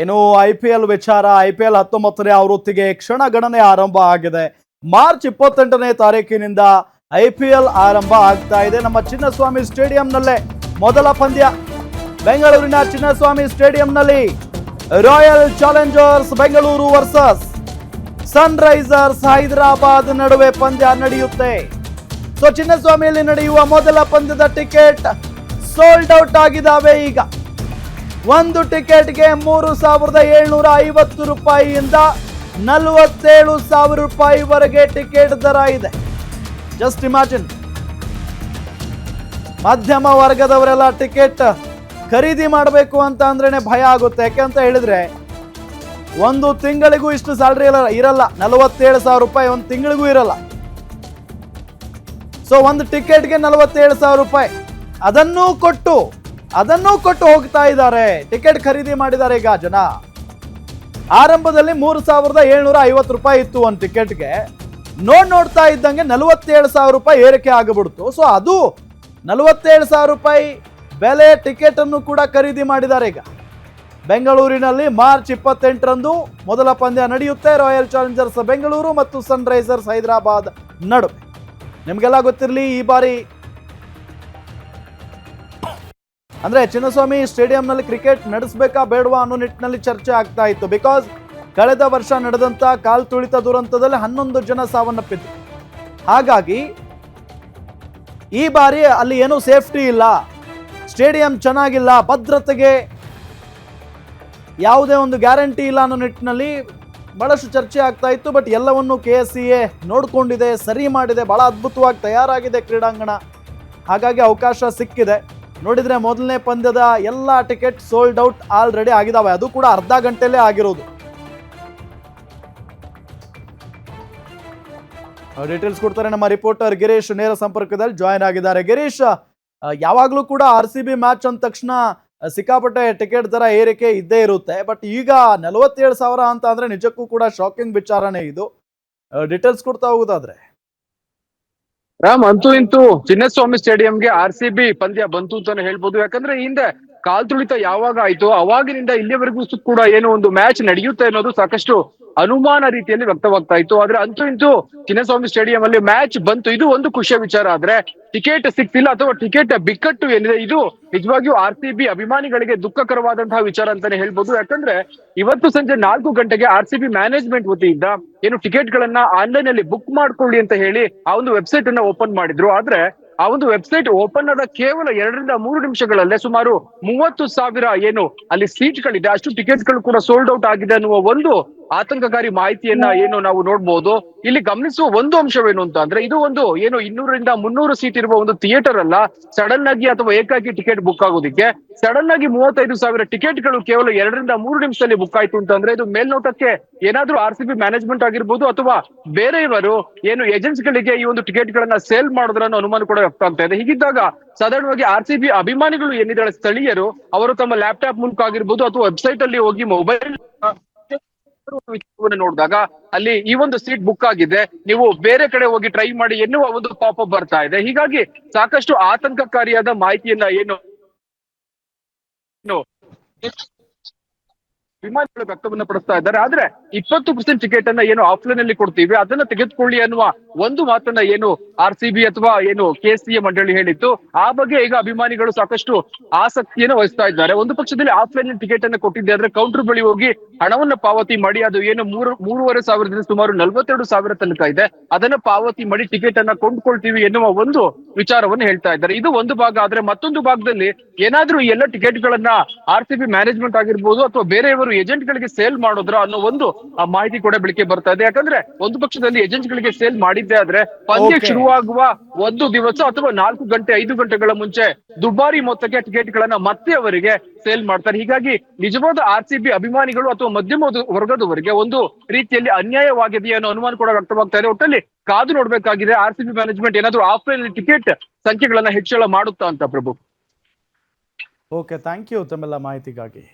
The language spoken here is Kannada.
ಇನ್ನು IPL ವಿಚಾರ, IPL 19ನೇ ಆವೃತ್ತಿಗೆ ಕ್ಷಣಗಣನೆ ಆರಂಭ ಆಗಿದೆ. ಮಾರ್ಚ್ 28ನೇ ತಾರೀಕಿನಿಂದ IPL ಆರಂಭ ಆಗ್ತಾ ಇದೆ. ನಮ್ಮ ಚಿನ್ನಸ್ವಾಮಿ ಸ್ಟೇಡಿಯಂನಲ್ಲೇ ಮೊದಲ ಪಂದ್ಯ. ಬೆಂಗಳೂರಿನ ಚಿನ್ನಸ್ವಾಮಿ ಸ್ಟೇಡಿಯಂನಲ್ಲಿ Royal Challengers Bengaluru versus Sunrisers Hyderabad ನಡುವೆ ಪಂದ್ಯ ನಡೆಯುತ್ತೆ. ಸೊ ಚಿನ್ನಸ್ವಾಮಿಯಲ್ಲಿ ನಡೆಯುವ ಮೊದಲ ಪಂದ್ಯದ ಟಿಕೆಟ್ ಸೋಲ್ಡ್ ಔಟ್ ಆಗಿದ್ದಾವೆ. ಈಗ ಒಂದು ಟಿಕೆಟ್ಗೆ 3,750 ರೂಪಾಯಿಯಿಂದ 47,000 ರೂಪಾಯಿವರೆಗೆ ಟಿಕೆಟ್ ದರ ಇದೆ. ಜಸ್ಟ್ ಇಮ್ಯಾಜಿನ್, ಮಧ್ಯಮ ವರ್ಗದವರೆಲ್ಲ ಟಿಕೆಟ್ ಖರೀದಿ ಮಾಡಬೇಕು ಅಂತ ಅಂದ್ರೇನೆ ಭಯ ಆಗುತ್ತೆ. ಯಾಕೆಂತ ಹೇಳಿದ್ರೆ ಒಂದು ತಿಂಗಳಿಗೂ ಇಷ್ಟು ಸ್ಯಾಲರಿ ಇರಲ್ಲ. 47,000 ರೂಪಾಯಿ ಒಂದು ತಿಂಗಳಿಗೂ ಇರಲ್ಲ. ಸೊ ಒಂದು ಟಿಕೆಟ್ಗೆ 47,000 ರೂಪಾಯಿ ಅದನ್ನೂ ಕೊಟ್ಟು ಹೋಗ್ತಾ ಇದ್ದಾರೆ. ಟಿಕೆಟ್ ಖರೀದಿ ಮಾಡಿದ್ದಾರೆ ಈಗ ಜನ. ಆರಂಭದಲ್ಲಿ 3,750 ರೂಪಾಯಿ ಇತ್ತು ಒಂದು ಟಿಕೆಟ್ಗೆ. ನೋಡ್ತಾ ಇದ್ದಂಗೆ 47,000 ರೂಪಾಯಿ ಏರಿಕೆ ಆಗಿಬಿಡ್ತು. ಸೊ ಅದು 47,000 ರೂಪಾಯಿ ಬೆಲೆ ಟಿಕೆಟ್ ಅನ್ನು ಕೂಡ ಖರೀದಿ ಮಾಡಿದ್ದಾರೆ. ಈಗ ಬೆಂಗಳೂರಿನಲ್ಲಿ ಮಾರ್ಚ್ 28ರಂದು ಮೊದಲ ಪಂದ್ಯ ನಡೆಯುತ್ತೆ. ರಾಯಲ್ ಚಾಲೆಂಜರ್ಸ್ ಬೆಂಗಳೂರು ಮತ್ತು ಸನ್ರೈಸರ್ಸ್ ಹೈದರಾಬಾದ್ ನಡುವೆ. ನಿಮಗೆಲ್ಲ ಗೊತ್ತಿರಲಿ, ಈ ಬಾರಿ ಅಂದ್ರೆ ಚಿನ್ನಸ್ವಾಮಿ ಸ್ಟೇಡಿಯಂನಲ್ಲಿ ಕ್ರಿಕೆಟ್ ನಡೆಸಬೇಕಾ ಬೇಡವಾ ಅನ್ನೋ ನಿಟ್ಟಿನಲ್ಲಿ ಚರ್ಚೆ ಆಗ್ತಾ ಇತ್ತು. ಬಿಕಾಸ್ ಕಳೆದ ವರ್ಷ ನಡೆದಂತ ಕಾಲ್ ತುಳಿತ ದುರಂತದಲ್ಲಿ 11 ಜನ ಸಾವನ್ನಪ್ಪಿದ್ರು. ಹಾಗಾಗಿ ಈ ಬಾರಿ ಅಲ್ಲಿ ಏನೂ ಸೇಫ್ಟಿ ಇಲ್ಲ, ಸ್ಟೇಡಿಯಂ ಚೆನ್ನಾಗಿಲ್ಲ, ಭದ್ರತೆಗೆ ಯಾವುದೇ ಒಂದು ಗ್ಯಾರಂಟಿ ಇಲ್ಲ ಅನ್ನೋ ನಿಟ್ಟಿನಲ್ಲಿ ಬಹಳಷ್ಟು ಚರ್ಚೆ ಆಗ್ತಾ ಇತ್ತು. ಬಟ್ ಎಲ್ಲವನ್ನು KSCA ನೋಡ್ಕೊಂಡಿದೆ, ಸರಿ ಮಾಡಿದೆ, ಬಹಳ ಅದ್ಭುತವಾಗಿ ತಯಾರಾಗಿದೆ ಕ್ರೀಡಾಂಗಣ. ಹಾಗಾಗಿ ಅವಕಾಶ ಸಿಕ್ಕಿದೆ. ನೋಡಿದ್ರೆ ಮೊದಲನೇ ಪಂದ್ಯದ ಎಲ್ಲ ಟಿಕೆಟ್ ಸೋಲ್ಡ್ ಔಟ್ ಆಲ್ರೆಡಿ ಆಗಿದಾವೆ. ಅದು ಕೂಡ ಅರ್ಧ ಗಂಟೆಲೇ ಆಗಿರೋದು. ಡೀಟೇಲ್ಸ್ ಕೊಡ್ತಾರೆ ನಮ್ಮ ರಿಪೋರ್ಟರ್ ಗಿರೀಶ್, ನೇರ ಸಂಪರ್ಕದಲ್ಲಿ ಜಾಯಿನ್ ಆಗಿದ್ದಾರೆ. ಗಿರೀಶ್, ಯಾವಾಗಲೂ ಕೂಡ RCB ಮ್ಯಾಚ್ ಅಂದ ತಕ್ಷಣ ಸಿಕ್ಕಾಪಟ್ಟೆ ಟಿಕೆಟ್ ದರ ಏರಿಕೆ ಇದ್ದೇ ಇರುತ್ತೆ. ಬಟ್ ಈಗ 47,000 ಅಂತ ಅಂದ್ರೆ ನಿಜಕ್ಕೂ ಕೂಡ ಶಾಕಿಂಗ್ ವಿಚಾರನೇ ಇದು. ಡೀಟೇಲ್ಸ್ ಕೊಡ್ತಾ ಹೋಗೋದಾದ್ರೆ ರಾಮ್, ಅಂತೂ ಇಂತೂ ಚಿನ್ನಸ್ವಾಮಿ ಸ್ಟೇಡಿಯಂಗೆ RCB ಪಂದ್ಯ ಬಂತು ಅಂತಾನೆ ಹೇಳ್ಬೋದು. ಯಾಕಂದ್ರೆ ಹಿಂದೆ ಕಾಲ್ ತುಳಿತ ಯಾವಾಗ ಆಯ್ತು ಅವಾಗಿನಿಂದ ಇಲ್ಲಿವರೆಗೂ ಕೂಡ ಏನೋ ಒಂದು ಮ್ಯಾಚ್ ನಡೆಯುತ್ತೆ ಅನ್ನೋದು ಸಾಕಷ್ಟು ಅನುಮಾನ ರೀತಿಯಲ್ಲಿ ವ್ಯಕ್ತವಾಗ್ತಾ ಇತ್ತು. ಆದ್ರೆ ಅಂತೂ ಇಂತೂ ಚಿನ್ನಸ್ವಾಮಿ ಸ್ಟೇಡಿಯಂ ಅಲ್ಲಿ ಮ್ಯಾಚ್ ಬಂತು. ಇದು ಒಂದು ಖುಷಿಯ ವಿಚಾರ. ಆದ್ರೆ ಟಿಕೆಟ್ ಸಿಕ್ತಿಲ್ಲ ಅಥವಾ ಟಿಕೆಟ್ ಬಿಕ್ಕಟ್ಟು ಏನಿದೆ, ಇದು ನಿಜವಾಗಿಯೂ RCB ಅಭಿಮಾನಿಗಳಿಗೆ ದುಃಖಕರವಾದಂತಹ ವಿಚಾರ ಅಂತಾನೆ ಹೇಳ್ಬೋದು. ಯಾಕಂದ್ರೆ ಇವತ್ತು ಸಂಜೆ 4 ಗಂಟೆಗೆ RCB ಮ್ಯಾನೇಜ್ಮೆಂಟ್ ವತಿಯಿಂದ ಏನು ಟಿಕೆಟ್ ಗಳನ್ನ ಆನ್ಲೈನ್ ಅಲ್ಲಿ ಬುಕ್ ಮಾಡ್ಕೊಳ್ಳಿ ಅಂತ ಹೇಳಿ ಆ ಒಂದು ವೆಬ್ಸೈಟ್ ಅನ್ನ ಓಪನ್ ಮಾಡಿದ್ರು. ಆದ್ರೆ ಆ ಒಂದು ವೆಬ್ಸೈಟ್ ಓಪನ್ ಆದ ಕೇವಲ 2 ರಿಂದ 3 ನಿಮಿಷಗಳಲ್ಲೇ ಸುಮಾರು 30,000 ಏನು ಅಲ್ಲಿ ಸೀಟ್ ಗಳಿದೆ, ಅಷ್ಟು ಟಿಕೆಟ್ ಗಳು ಕೂಡ ಸೋಲ್ಡ್ ಔಟ್ ಆಗಿದೆ ಅನ್ನುವ ಒಂದು ಆತಂಕಕಾರಿ ಮಾಹಿತಿಯನ್ನ ಏನು ನಾವು ನೋಡ್ಬೋದು. ಇಲ್ಲಿ ಗಮನಿಸುವ ಒಂದು ಅಂಶವೇನು ಅಂತ ಅಂದ್ರೆ, ಇದು ಒಂದು ಏನು 200 ರಿಂದ 300 ಸೀಟ್ ಇರುವ ಒಂದು ಥಿಯೇಟರ್ ಅಲ್ಲ. ಸಡನ್ ಆಗಿ ಅಥವಾ ಏಕಾಗಿ ಟಿಕೆಟ್ ಬುಕ್ ಆಗೋದಿಕ್ಕೆ ಸಡನ್ ಆಗಿ 35,000 ಟಿಕೆಟ್ ಗಳು ಕೇವಲ 2 ರಿಂದ 3 ನಿಮಿಷದಲ್ಲಿ ಬುಕ್ ಆಯ್ತು ಅಂತಂದ್ರೆ ಇದು ಮೇಲ್ನೋಟಕ್ಕೆ ಏನಾದ್ರೂ RCB ಮ್ಯಾನೇಜ್ಮೆಂಟ್ ಆಗಿರ್ಬೋದು ಅಥವಾ ಬೇರೆಯವರು ಏನು ಏಜೆನ್ಸ್ ಗಳಿಗೆ ಈ ಒಂದು ಟಿಕೆಟ್ ಗಳನ್ನ ಸೇಲ್ ಮಾಡಿದ್ರ ಅನ್ನೋ ಅನುಮಾನ ಕೂಡ ವ್ಯಕ್ತ ಆಗ್ತಾ ಇದೆ. ಹೀಗಿದ್ದಾಗ ಸಾಧಾರಣವಾಗಿ RCB ಅಭಿಮಾನಿಗಳು ಏನಿದ್ದಾರೆ ಸ್ಥಳೀಯರು, ಅವರು ತಮ್ಮ ಲ್ಯಾಪ್ಟಾಪ್ ಮೂಲಕ ಆಗಿರ್ಬೋದು ಅಥವಾ ವೆಬ್ಸೈಟ್ ಅಲ್ಲಿ ಹೋಗಿ ಮೊಬೈಲ್ ನೋಡಿದಾಗ ಅಲ್ಲಿ ಈ ಒಂದು ಸೀಟ್ ಬುಕ್ ಆಗಿದೆ, ನೀವು ಬೇರೆ ಕಡೆ ಹೋಗಿ ಟ್ರೈ ಮಾಡಿ ಎನ್ನುವ ಒಂದು ಪಾಪ್ ಅಪ್ ಬರ್ತಾ ಇದೆ. ಹೀಗಾಗಿ ಸಾಕಷ್ಟು ಆತಂಕಕಾರಿಯಾದ ಮಾಹಿತಿಯನ್ನ ಏನು ಅಭಿಮಾನಿಗಳು ವ್ಯಕ್ತವನ್ನ ಪಡಿಸ್ತಾ ಇದ್ದಾರೆ. ಆದ್ರೆ 20% ಟಿಕೆಟ್ ಅನ್ನ ಏನು ಆಫ್ಲೈನ್ ಅಲ್ಲಿ ಕೊಡ್ತೀವಿ ಅದನ್ನ ತೆಗೆದುಕೊಳ್ಳಿ ಅನ್ನುವ ಒಂದು ಮಾತನ್ನ ಏನು RCB ಅಥವಾ ಏನು KSCA ಮಂಡಳಿ ಹೇಳಿತ್ತು, ಆ ಬಗ್ಗೆ ಈಗ ಅಭಿಮಾನಿಗಳು ಸಾಕಷ್ಟು ಆಸಕ್ತಿಯನ್ನು ವಹಿಸ್ತಾ ಇದ್ದಾರೆ. ಒಂದು ಪಕ್ಷದಲ್ಲಿ ಆಫ್ಲೈನ್ ಟಿಕೆಟ್ ಅನ್ನ ಕೊಟ್ಟಿದ್ದೆ ಆದ್ರೆ ಕೌಂಟರ್ ಬಳಿ ಹೋಗಿ ಹಣವನ್ನ ಪಾವತಿ ಮಾಡಿ, ಅದು ಏನು 3,500 ಸುಮಾರು 42,000 ತನಕ ಇದೆ, ಅದನ್ನ ಪಾವತಿ ಮಾಡಿ ಟಿಕೆಟ್ ಅನ್ನ ಕೊಂಡ್ಕೊಳ್ತೀವಿ ಎನ್ನುವ ಒಂದು ವಿಚಾರವನ್ನು ಹೇಳ್ತಾ ಇದ್ದಾರೆ. ಇದು ಒಂದು ಭಾಗ. ಆದ್ರೆ ಮತ್ತೊಂದು ಭಾಗದಲ್ಲಿ ಏನಾದ್ರೂ ಈ ಎಲ್ಲ ಟಿಕೆಟ್ ಗಳನ್ನ RCB ಮ್ಯಾನೇಜ್ಮೆಂಟ್ ಆಗಿರ್ಬೋದು ಅಥವಾ ಬೇರೆಯವರು ಏಜೆಂಟ್ ಗಳಿಗೆ ಸೇಲ್ ಮಾಡೋದ್ರ ಅನ್ನೋ ಒಂದು ಮಾಹಿತಿ ಕೂಡ ಬೆಳಿಗ್ಗೆ ಬರ್ತಾ ಇದೆ. ಯಾಕಂದ್ರೆ ಒಂದು ಪಕ್ಷದಲ್ಲಿ ಏಜೆಂಟ್ ಗಳಿಗೆ ಸೇಲ್ ಮಾಡಿದ್ದೆ ಆದ್ರೆ ಪಂದ್ಯ ಶುರುವಾಗುವ 1 ದಿವಸ ಅಥವಾ 4 ಗಂಟೆ 5 ಗಂಟೆಗಳ ಮುಂಚೆ ದುಬಾರಿ ಮೊತ್ತಕ್ಕೆ ಟಿಕೆಟ್ ಗಳನ್ನ ಮತ್ತೆ ಅವರಿಗೆ ಸೇಲ್ ಮಾಡ್ತಾರೆ. ಹೀಗಾಗಿ ನಿಜವಾದ RCB ಅಭಿಮಾನಿಗಳು ಅಥವಾ ಮಧ್ಯಮ ವರ್ಗದವರಿಗೆ ಒಂದು ರೀತಿಯಲ್ಲಿ ಅನ್ಯಾಯವಾಗಿದೆ ಅನ್ನೋ ಅನುಮಾನ ಕೂಡ ವ್ಯಕ್ತವಾಗ್ತಾ ಇದೆ. ಒಟ್ಟಲ್ಲಿ ಕಾದು ನೋಡ್ಬೇಕಾಗಿದೆ RCB ಮ್ಯಾನೇಜ್ಮೆಂಟ್ ಏನಾದ್ರೂ ಆಫ್ಲೈನ್ ಟಿಕೆಟ್ ಸಂಖ್ಯೆಗಳನ್ನ ಹೆಚ್ಚಳ ಮಾಡುತ್ತಾ ಅಂತ. ಪ್ರಭು, ಓಕೆ, ಥ್ಯಾಂಕ್ ಯು ತಮ್ಮೆಲ್ಲ ಮಾಹಿತಿಗಾಗಿ.